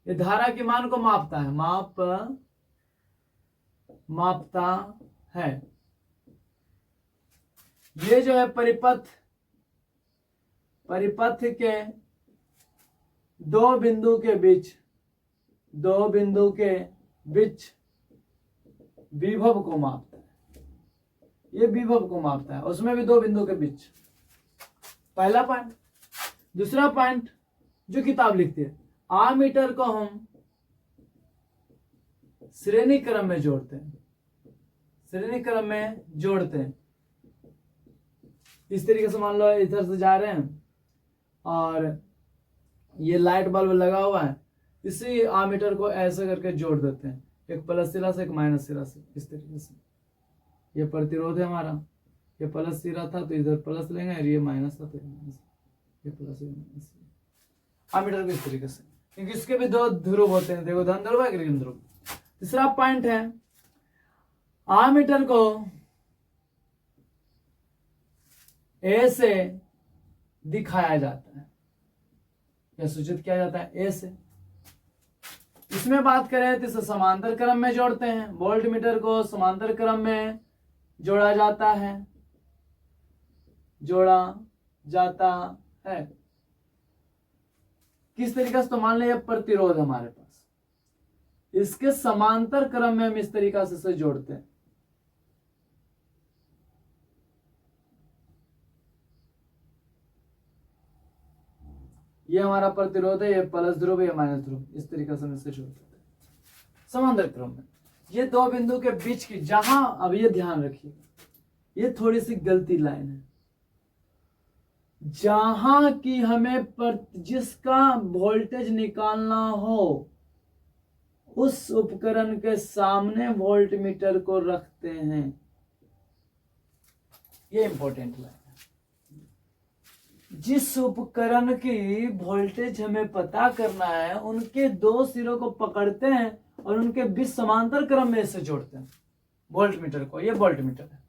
A: ये धारा की मान को मापता है, मापता है। ये जो है परिपथ के दो बिंदु के बीच विभव को मापता है, ये विभव को मापता है, उसमें भी दो बिंदु के बीच। पहला पॉइंट। दूसरा पॉइंट जो किताब लिखती है, आमीटर को हम श्रेणी क्रम में जोड़ते हैं, इस तरीके से मान लो इधर से जा रहे हैं और ये लाइट बल्ब लगा हुआ है, इसी आमीटर को ऐसे करके जोड़ देते हैं, एक प्लस सिरा से एक माइनस सिरा से, इस तरीके से। ये प्रतिरोध है हमारा, ये प्लस सिरा था तो इधर प्लस लेंगे और ये माइनस था तो ये प्लस माइनस। आमीटर को इस तरीके से, क्योंकि इसके भी दो ध्रुव होते हैं, देखो धन ध्रुव है ऋण ध्रुव। तीसरा पॉइंट है, आमीटर को ए से दिखाया जाता है या सूचित किया जाता है ए से। इसमें बात करें तो इसे समांतर क्रम में जोड़ते हैं, वोल्टमीटर को समांतर क्रम में जोड़ा जाता है। किस तरीके से? तो मान लिया प्रतिरोध हमारे पास, इसके समांतर क्रम में हम इस तरीका से इसे जोड़ते हैं। ये हमारा प्रतिरोध है, ये प्लस ध्रुव, ये माइनस ध्रुव, इस तरीके से हम इसे जोड़ते हैं समांतर क्रम में। ये दो बिंदु के बीच की, जहां, अब ये ध्यान रखिए, ये थोड़ी सी गलती लाइन है, जहां की हमें जिसका वोल्टेज निकालना हो उस उपकरण के सामने वोल्टमीटर को रखते हैं। ये इंपॉर्टेंट लाइन है। जिस उपकरण की वोल्टेज हमें पता करना है उनके दो सिरों को पकड़ते हैं और उनके बीच समांतर क्रम में इसे जोड़ते हैं वोल्टमीटर को। ये वोल्टमीटर है।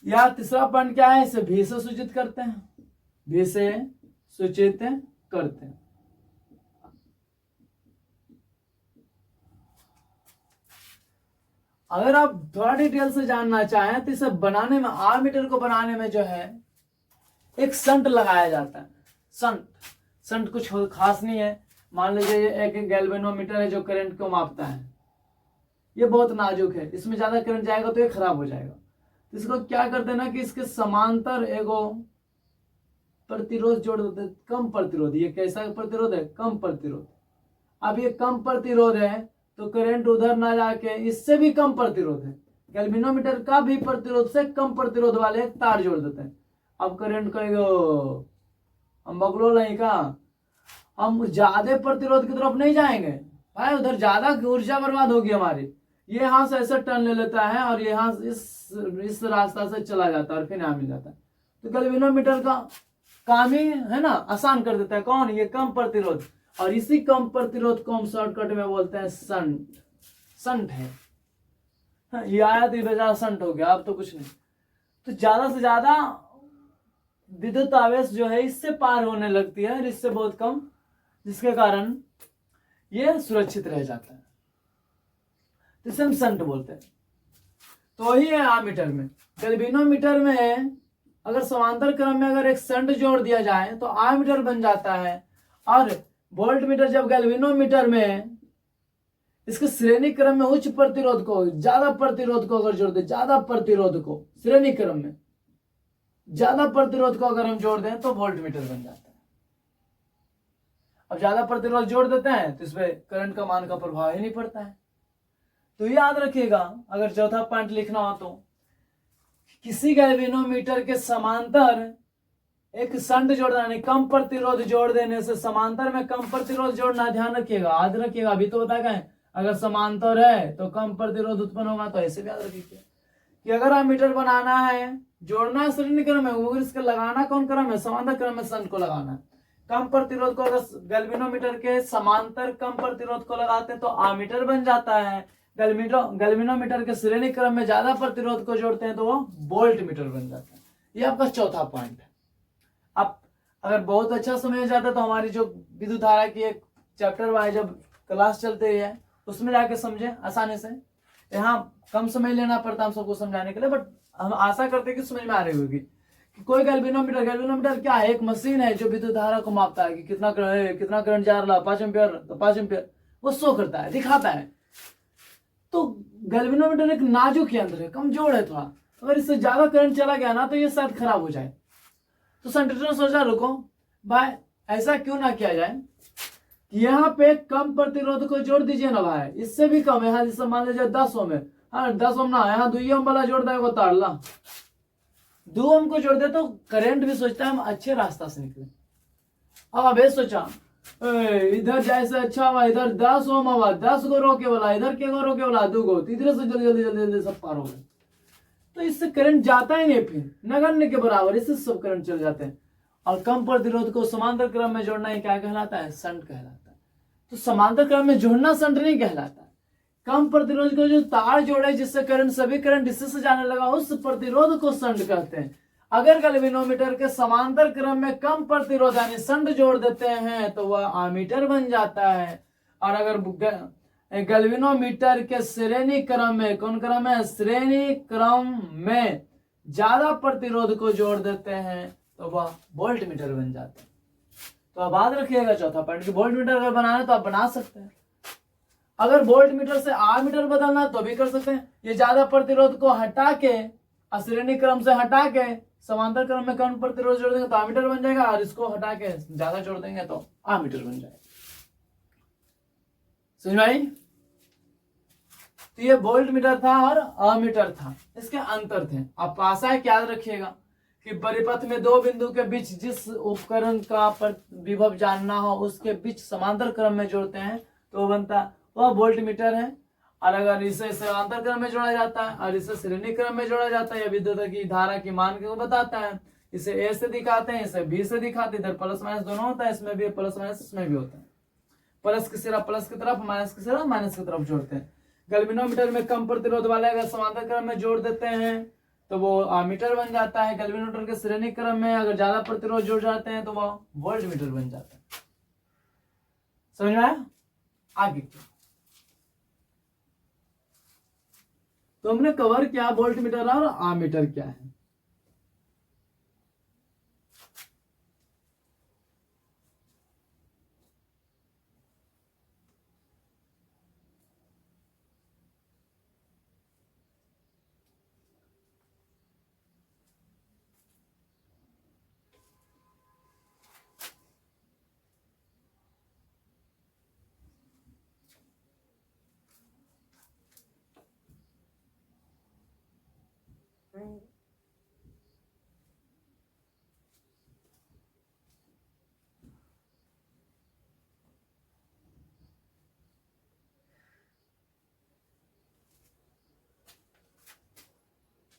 A: या तीसरा पॉइंट क्या है? इसे भी से सूचित करते हैं, भी से सूचित करते हैं। अगर आप थोड़ा डिटेल से जानना चाहें तो इसे बनाने में, आर्मीटर को बनाने में जो है एक संट लगाया जाता है। संट कुछ खास नहीं है। मान लीजिए ये एक गैल्वेनोमीटर है जो करंट को मापता है। ये बहुत नाजुक है, इसमें ज्यादा करंट जाएगा तो ये खराब हो जाएगा। तो इसको क्या करते हैं ना कि इसके समांतर एगो प्रतिरोध जोड़ देते हैं, कम प्रतिरोध। ये कैसा प्रतिरोध है? कम प्रतिरोध। अब ये कम प्रतिरोध है तो करंट उधर ना जाके इससे भी कम प्रतिरोध है, गैल्वेनोमीटर का भी प्रतिरोध से कम प्रतिरोध वाले एक तार जोड़ देते हैं। अब करंट का हम बगलो नहीं का, हम ज्यादा प्रतिरोध की तरफ नहीं जाएंगे भाई, उधर ज्यादा ऊर्जा बर्बाद होगी हमारी। ये यहां से ऐसे टर्न ले लेता है और यहाँ इस रास्ता से चला जाता है और फिर यहाँ मिल जाता है। तो गैल्वेनोमीटर का काम ही है ना, आसान कर देता है। कौन? ये कम प्रतिरोध। और इसी कम प्रतिरोध को हम शॉर्टकट में बोलते हैं संट है। ये आया तो बेचारा संट हो गया, अब तो कुछ नहीं। तो ज्यादा से ज्यादा विद्युत आवेश जो है इससे पार होने लगती है और इससे बहुत कम, जिसके कारण ये सुरक्षित रह जाता है। तो इसे हम संट बोलते हैं। तो ही है आमीटर में। गैल्वेनोमीटर में अगर समांतर क्रम में अगर एक संट जोड़ दिया जाए तो आमीटर बन जाता है। और वोल्टमीटर जब गैल्वेनोमीटर में इसके श्रेणी क्रम में उच्च प्रतिरोध को, ज्यादा प्रतिरोध को अगर जोड़ दे, ज्यादा प्रतिरोध को श्रेणी क्रम में ज्यादा प्रतिरोध को अगर हम जोड़ दें तो वोल्टमीटर बन जाता है। अब ज्यादा प्रतिरोध जोड़ देते हैं तो इसमें करंट का मान का प्रभाव ही नहीं पड़ता है। तो याद रखिएगा, अगर चौथा पॉइंट लिखना हो तो किसी गैल्वेनोमीटर के समांतर एक संट जोड़ना, यानी कम प्रतिरोध जोड़ देने से, समांतर में कम प्रतिरोध जोड़ना, ध्यान रखिएगा, याद रखिएगा। अभी तो बताया है अगर समांतर है तो कम प्रतिरोध उत्पन्न होगा, तो ऐसे भी याद रखिए कि अगर एमीटर बनाना है, जोड़ना है श्रेणी क्रम में, वो इसका लगाना कौन क्रम है, समांतर क्रम में संट को लगाना है। कम प्रतिरोध को अगर गैल्वेनोमीटर के समांतर कम प्रतिरोध को लगाते हैं तो आमीटर बन जाता है। गैल्वेनोमीटर के श्रेणी क्रम में ज्यादा प्रतिरोध को जोड़ते हैं तो वो वोल्टमीटर बन जाता है। ये आपका चौथा पॉइंट है। अब अगर बहुत अच्छा समझ जाता है तो हमारी जो विद्युत धारा की एक चैप्टर वाइज जब क्लास चलते है उसमें जाके समझे आसानी से। यहाँ कम समय लेना पड़ता है हम सबको समझाने के लिए, बट हम आशा करते हैं कि समझ में आ रही होगी कि कोई गैल्वेनोमीटर क्या है, एक मशीन है जो विद्युत धारा को मापता है कि कितना करंट जा रहा है, 5 एम्पियर तो 5 एम्पियर वो शो करता है, दिखाता है। तो गैल्वेनोमीटर एक नाजुक यंत्र है, कमजोर है थोड़ा, अगर इससे ज्यादा करंट चला गया ना तो ये शायद खराब हो जाए। तो संगठन ने सोचा रुको भाई, ऐसा क्यों ना किया जाए, यहाँ पे कम प्रतिरोध को जोड़ दीजिए ना भाई, इससे भी कम, यहाँ जैसे मान लीजिए 10 ओम है, हाँ 10 ओम ना, यहाँ 2 ओम वाला जोड़ देगा तार ला, 2 ओम को जोड़ दे तो करंट भी सोचता है हम अच्छे रास्ता से निकले। अब अबे सोचा इधर जैसे अच्छा हुआ, इधर 10 ओम हुआ, 10 को रोके वाला, इधर के को रोके वाला 2 को, तीसरे से जल्दी जल्दी जल्दी जल्दी सब पार हो गए। तो इससे करंट जाता ही नहीं, फिर नगण्य के बराबर इससे सब करंट चले जाते हैं। और कम प्रतिरोध को समांतर क्रम में जोड़ना ही क्या कहलाता है, संट कहलाता है। तो समांतर क्रम में जोड़ना संट नहीं कहलाता है। कम प्रतिरोध को जो तार जोड़े जिससे करंट, सभी करंट इससे से जाने लगा, उस प्रतिरोध को संट कहते हैं। अगर गैल्वेनोमीटर के समांतर क्रम में कम प्रतिरोध यानी संट जोड़ देते हैं तो वह आमीटर बन जाता है। और अगर गैल्वेनोमीटर के श्रेणी क्रम में, कौन क्रम है, श्रेणी क्रम में ज्यादा प्रतिरोध को जोड़ देते हैं तो वह वोल्टमीटर बन जाता है। तो अब याद रखिएगा चौथा पॉइंट कि वोल्टमीटर अगर बनाना है तो आप बना सकते हैं। अगर वोल्टमीटर से आमीटर बदलना तो भी कर सकते हैं। ये ज्यादा प्रतिरोध को हटा के, श्रेणी क्रम से हटा के समांतर क्रम में कम प्रतिरोध जोड़ देंगे तो आमीटर बन जाएगा, और इसको हटा के ज्यादा जोड़ देंगे तो आमीटर बन जाएगा। समझ में आई? तो ये वोल्टमीटर था और अमीटर था, इसके अंतर थे। आप आशा है याद रखिएगा कि परिपथ में 2 बिंदु के बीच जिस उपकरण का विभव जानना हो उसके बीच समांतर क्रम में जोड़ते हैं तो वो बनता, वह वोल्टमीटर है। और अगर इसे समांतर क्रम में जोड़ा जाता है और इसे श्रेणी क्रम में जोड़ा जाता है, विद्युत की धारा की मान को बताता है। इसे ए से दिखाते हैं, इसे बी से दिखाते हैं, इधर प्लस माइनस दोनों होता है, इसमें भी प्लस माइनस इसमें भी होता है। प्लस की सिरा प्लस की तरफ, माइनस की सिरा माइनस की तरफ जोड़ते हैं। गैल्वेनोमीटर में कम प्रतिरोध वाले अगर समांतर क्रम में जोड़ देते हैं तो वो आमीटर बन जाता है। गैल्वेनोमीटर के श्रेणी क्रम में अगर ज्यादा प्रतिरोध जोड़ जाते हैं तो वो वोल्टमीटर बन जाता है। समझ में आया? आगे तो हमने कवर किया वोल्टमीटर और आमीटर क्या है।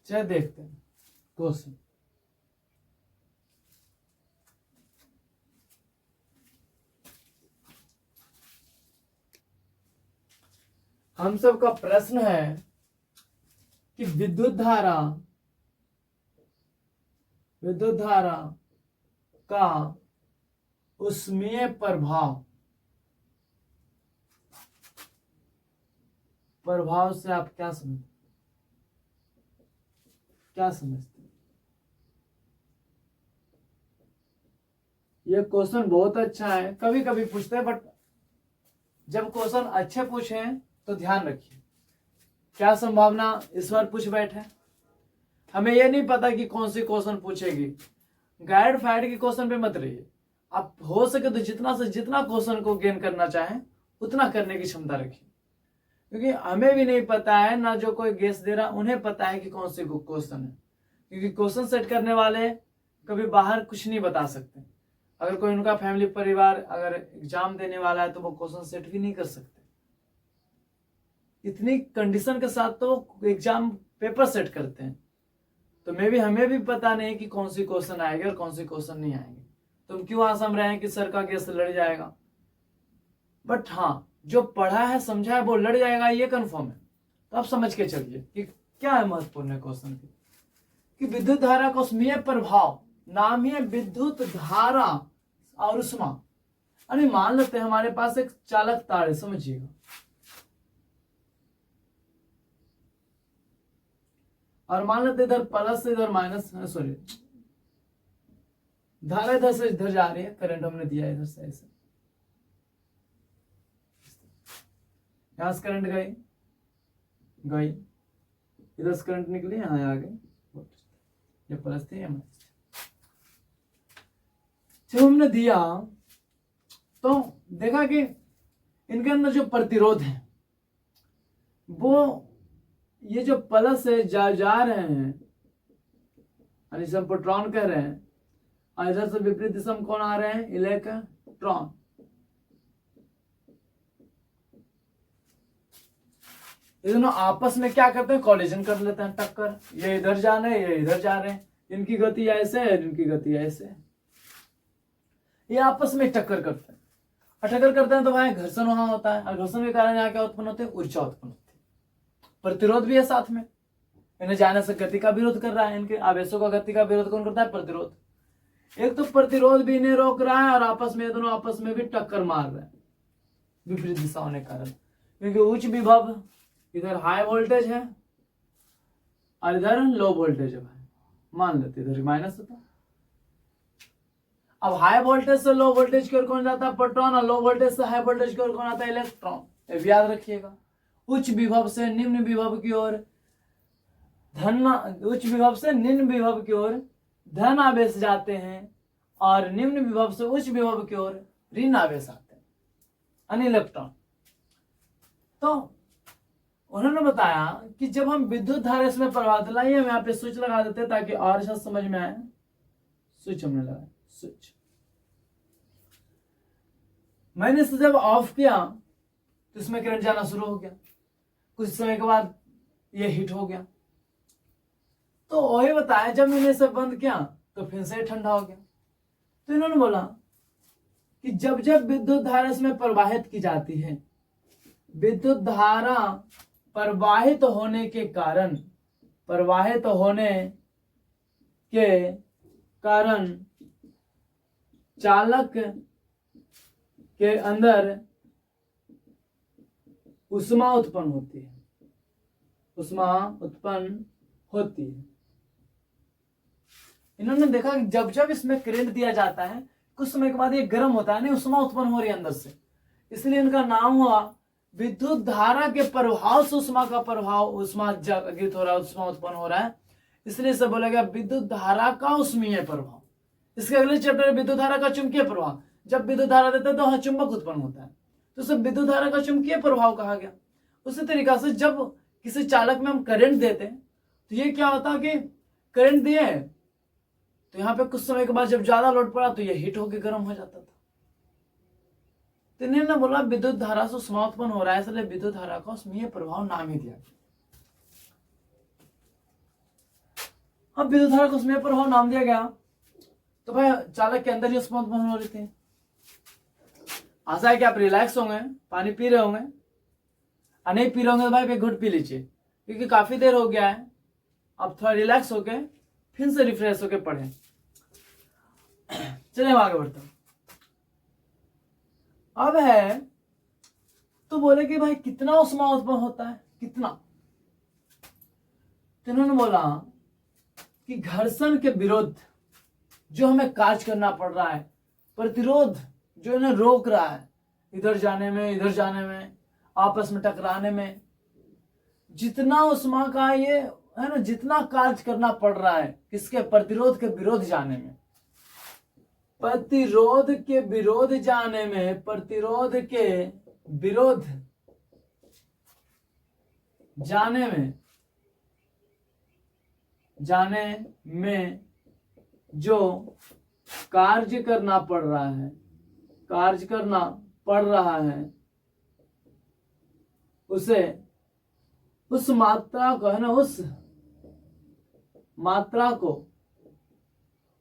A: चलिए देखते हैं क्वेश्चन। हम सबका प्रश्न है कि विद्युत धारा का उष्मीय प्रभाव से आप क्या समझते हैं? ये क्वेश्चन बहुत अच्छा है, कभी कभी पूछते हैं, बट जब क्वेश्चन अच्छे पूछे तो ध्यान रखिए, क्या संभावना इस बार पूछ बैठे। हमें यह नहीं पता कि कौन सी क्वेश्चन पूछेगी। गाइड फाइड के क्वेश्चन पे मत रहिए। आप हो सके तो जितना से जितना क्वेश्चन को गेन करना चाहें उतना करने की क्षमता रखिए, क्योंकि हमें भी नहीं पता है, ना जो कोई गेस दे रहा उन्हें पता है कि कौन से क्वेश्चन है, क्योंकि क्वेश्चन सेट करने वाले कभी बाहर कुछ नहीं बता सकते। अगर कोई उनका फैमिली परिवार अगर एग्जाम देने वाला है तो वो क्वेश्चन सेट भी नहीं कर सकते। इतनी कंडीशन के साथ तो एग्जाम पेपर सेट करते हैं। तो हमें भी पता नहीं कि कौन सी क्वेश्चन आएगी और कौन सी क्वेश्चन नहीं आएंगे। तो हम क्यों आसम रहे हैं कि सर का गेस लड़ जाएगा। बट हाँ, जो पढ़ा है समझा है वो लड़ जाएगा, ये कंफर्म है। तो आप समझ के चलिए कि क्या है महत्वपूर्ण क्वेश्चन कि विद्युत धारा का ऊष्मीय प्रभाव, नाम ही है विद्युत धारा और ऊष्मा। अरे मान लेते हैं हमारे पास एक चालक तार है, समझिएगा, और मान लेते इधर प्लस इधर माइनस, सॉरी धारा इधर से इधर जा रही है, करंट हमने दिया इधर से ऐसे, यहां से करंट गई, इधर से करंट निकली, यहां आ गई, ये प्लस थी, माइनस। जब हमने दिया तो देखा कि इनके अंदर जो प्रतिरोध है वो ये जो प्लस से जा रहे हैं, जिसे हम प्रोटॉन कह रहे हैं, और इधर से विपरीत दिशा में कौन आ रहे हैं, इलेक्ट्रॉन। ये दोनों आपस में क्या करते हैं, कॉलिजन कर लेते हैं, टक्कर। ये इधर जा रहे हैं, ये इधर जा रहे हैं, इनकी गति ऐसे है, इनकी गति ऐसे है, ये आपस में टक्कर करते हैं। और टक्कर करते हैं तो वहां घर्षण वहां होता है, और घर्षण के कारण यहाँ क्या उत्पन्न होते हैं, ऊर्जा उत्पन्न होती है। प्रतिरोध भी है साथ में, इन्हें जाने से गति का विरोध कर रहा है, इनके आवेशों का गति का विरोध कौन करता है, प्रतिरोध। एक तो प्रतिरोध भी इन्हें रोक रहा है और आपस में दोनों आपस में भी टक्कर मार रहे हैं विपरीत दिशा होने के कारण, क्योंकि उच्च विभव इधर हाई वोल्टेज है और इधर लो वोल्टेज है। भाई मान लेते इधर माइनस होता, अब हाई वोल्टेज से लो वोल्टेज की ओर कौन जाता है, प्रोटॉन, और लो वोल्टेज से हाई वोल्टेज की ओर कौन आता है, इलेक्ट्रॉन। ये भी याद रखिएगा। उच्च विभव से निम्न विभव की ओर उच्च विभव से निम्न विभव की ओर धन आवेश जाते हैं, और निम्न विभव से उच्च विभव की ओर ऋण आवेश आते हैं, यानी इलेक्ट्रॉन। तो उन्होंने बताया कि जब हम विद्युत धारा इसमें प्रवाहित, लाइए हम यहाँ पे स्विच लगा देते हैं ताकि और अच्छा समझ में आए। स्विच हमने लगाया, स्विच मैंने इसे जब ऑफ किया तो इसमें करंट जाना शुरू हो गया, कुछ समय के बाद ये हिट हो गया। तो वही बताया जब मैंने इसे बंद किया तो फिर से ठंडा हो गया। तो इन्होंने बोला कि जब जब विद्युत धारा इसमें प्रवाहित की जाती है, विद्युत धारा प्रवाहित होने के कारण चालक के अंदर ऊष्मा उत्पन्न होती है, इन्होंने देखा कि जब जब इसमें करंट दिया जाता है कुछ समय के बाद ये गर्म होता है, नहीं ऊष्मा उत्पन्न हो रही है अंदर से, इसलिए इनका नाम हुआ विद्युत धारा के प्रभाव से ऊष्मा का प्रभाव, ऊष्मा जागृत हो रहा है, ऊष्मा उत्पन्न हो रहा है, इसलिए इसे बोला गया विद्युत धारा का ऊष्मीय प्रभाव। इसके अगले चैप्टर में विद्युत धारा का चुंबकीय प्रभाव, जब विद्युत धारा देते हैं तो वहां चुंबक उत्पन्न होता है, तो इसे विद्युत धारा का चुंबकीय प्रभाव कहा गया। उसी तरीका से जब किसी चालक में हम करंट देते हैं तो ये क्या होता है कि करंट दिए तो यहाँ पे कुछ समय के बाद जब ज्यादा लोड पड़ा तो ये हीट होकर गर्म हो जाता था। तो इन्होंने बोला विद्युत धारा से ऊष्मा उत्पन्न हो रहा है, इसलिए विद्युत धारा का ऊष्मीय प्रभाव नाम ही दिया गया। अब विद्युत धारा को ऊष्मीय प्रभाव नाम दिया गया तो भाई चालक के अंदर ही ऊष्मा उत्पन्न हो रही थी। आशा है कि आप रिलैक्स होंगे, पानी पी रहे होंगे, और नहीं पी रहे होंगे तो भाई एक घुट पी लीजिए, क्योंकि काफी देर हो गया है। अब थोड़ा रिलैक्स होके फिर से रिफ्रेश होके पढ़ें। चलिए हम आगे बढ़ते हैं। अब है तो बोले कि भाई कितना ऊष्मा उत्पन्न होता है, कितना। तो इन्होंने बोला कि घर्षण के विरुद्ध जो हमें कार्य करना पड़ रहा है, प्रतिरोध जो इन्हें रोक रहा है इधर जाने में, आपस में टकराने में, जितना उष्मा का ये है ना, जितना कार्य करना पड़ रहा है किसके, प्रतिरोध के विरोध जाने में, प्रतिरोध के विरोध जाने में, प्रतिरोध के विरोध जाने में जो कार्य करना पड़ रहा है, कार्य करना पड़ रहा है, उसे, उस मात्रा को है ना, उस मात्रा को,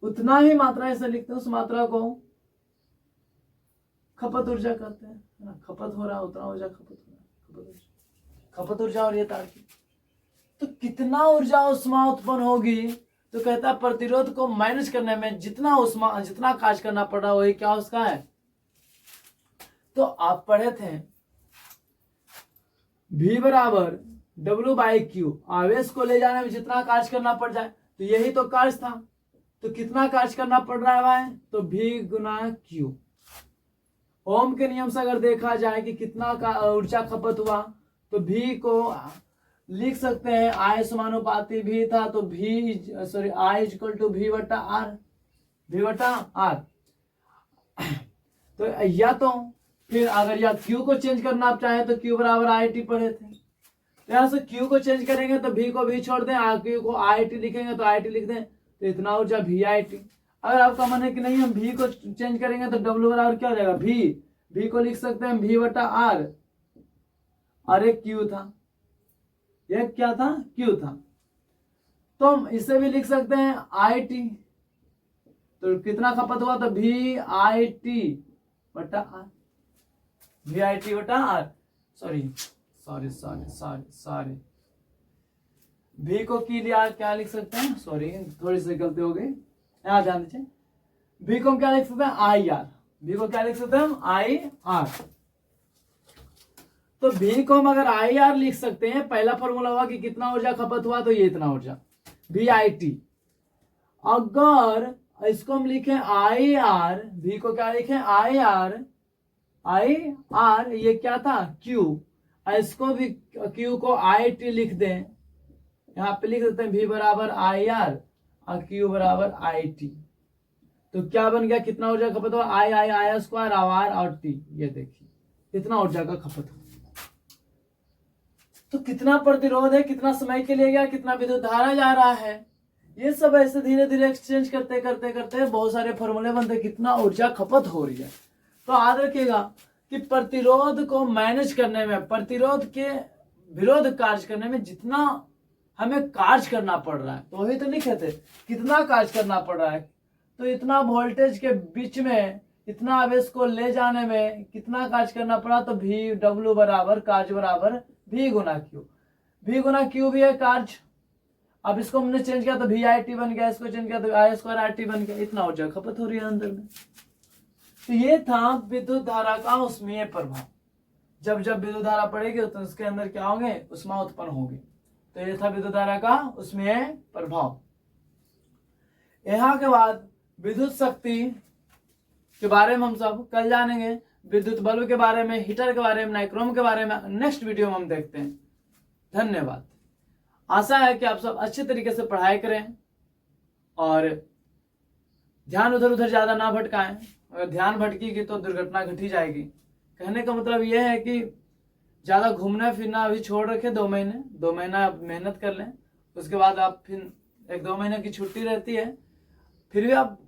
A: उतना ही मात्रा ऐसे लिखते हैं, उस मात्रा को खपत ऊर्जा कहते हैं, है ना। खपत हो रहा है, उतना ऊर्जा खपत हो रहा है, खपत ऊर्जा। और ये तार्किक, तो कितना ऊर्जा उष्मा उत्पन्न होगी, तो कहता है प्रतिरोध को मैनेज करने में जितना उष्मा, जितना कार्य करना पड़ रहा है वही क्या उसका है। तो आप पढ़े थे V बराबर W/Q, आवेश को ले जाने में जितना कार्य करना पड़ जाए, तो यही तो कार्य था। तो कितना कार्य करना पड़ रहा है, तो V गुना Q। ओम के नियम से अगर देखा जाए कि कितना का ऊर्जा खपत हुआ, तो V को लिख सकते हैं, I समानुपाती V था, तो I इक्वल टू V बटा R। तो या तो फिर अगर या Q को चेंज करना आप चाहें तो Q बराबर IT पढ़े थे, तो यहाँ से Q को चेंज करेंगे तो V को भी छोड़ दें, Q को IT लिखेंगे तो IT लिख दें, तो इतना ऊर्जा VIT। अगर आपका मन है कि नहीं हम V को चेंज करेंगे तो W बराबर क्या हो जाएगा, V को लिख सकते हैं V बटा R, और एक Q था, एक क्या था, Q था। तो हम इसे भी लिख सकते हैं IT, तो कितना खपत हुआ, तो VIT बटा R, VIT बटा R। सॉरी, V को की लिया क्या लिख सकते हैं, सॉरी थोड़ी सी गलती हो गई, यहाँ ध्यान दीजिए। V को हम क्या लिख सकते हैं, IR, V को क्या लिख सकते हैं हम, IR। तो V को हम अगर IR लिख सकते हैं, पहला फॉर्मूला हुआ कि कितना ऊर्जा खपत हुआ, तो ये इतना ऊर्जा VIT। अगर इसको हम लिखें IR, V को क्या लिखें IR, ये क्या था Q, इसको भी Q को IT लिख दें, यहाँ पे लिख देते हैं V बराबर IR और Q बराबर IT। तो क्या बन गया, कितना ऊर्जा खपत हुआ, I स्क्वायर और T, ये देखिए कितना ऊर्जा का खपत हुआ। तो कितना प्रतिरोध है, कितना समय के लिए गया, कितना विद्युत धारा जा रहा है, ये सब ऐसे धीरे धीरे एक्सचेंज करते करते करते बहुत सारे फॉर्मूले बनते, कितना ऊर्जा खपत हो रही है। तो याद रखिएगा कि प्रतिरोध को मैनेज करने में, प्रतिरोध के विरोध कार्य करने में जितना हमें कार्य करना पड़ रहा है, तो वही तो लिखे थे कितना कार्य करना पड़ रहा है, तो इतना वोल्टेज के बीच में, इतना आवेश को ले जाने में कितना कार्य करना पड़ा, तो W बराबर कार्य बराबर V गुना Q भी है कार्य। अब इसको हमने चेंज किया तो VIT बन गया, इसको चेंज किया तो I स्क्वायर RT बन गया, इतना ऊर्जा खपत हो रही है अंदर में। तो ये था विद्युत धारा का उष्मीय प्रभाव। जब जब विद्युत धारा पड़ेगी तो उसके अंदर क्या होंगे, उष्मा उत्पन्न होगी। तो ये था विद्युत धारा का उष्मीय प्रभाव। यहाँ के बाद विद्युत शक्ति के बारे में हम सब कल जानेंगे, विद्युत बल्ब के बारे में, हीटर के बारे में, नाइक्रोम के बारे में नेक्स्ट वीडियो में हम देखते हैं। धन्यवाद। आशा है कि आप सब अच्छे तरीके से पढ़ाई करें और ध्यान उधर उधर ज्यादा ना भटकाएं। अगर ध्यान भटकेगी तो दुर्घटना घट ही जाएगी। कहने का मतलब यह है कि ज्यादा घूमना फिरना अभी छोड़ रखे, 2 महीना मेहनत कर लें, उसके बाद आप फिर 1-2 महीने की छुट्टी रहती है, फिर भी आप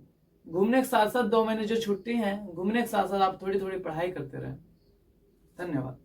A: घूमने के साथ साथ 2 महीने जो छुट्टी है, घूमने के साथ साथ आप थोड़ी थोड़ी पढ़ाई करते रहें। धन्यवाद।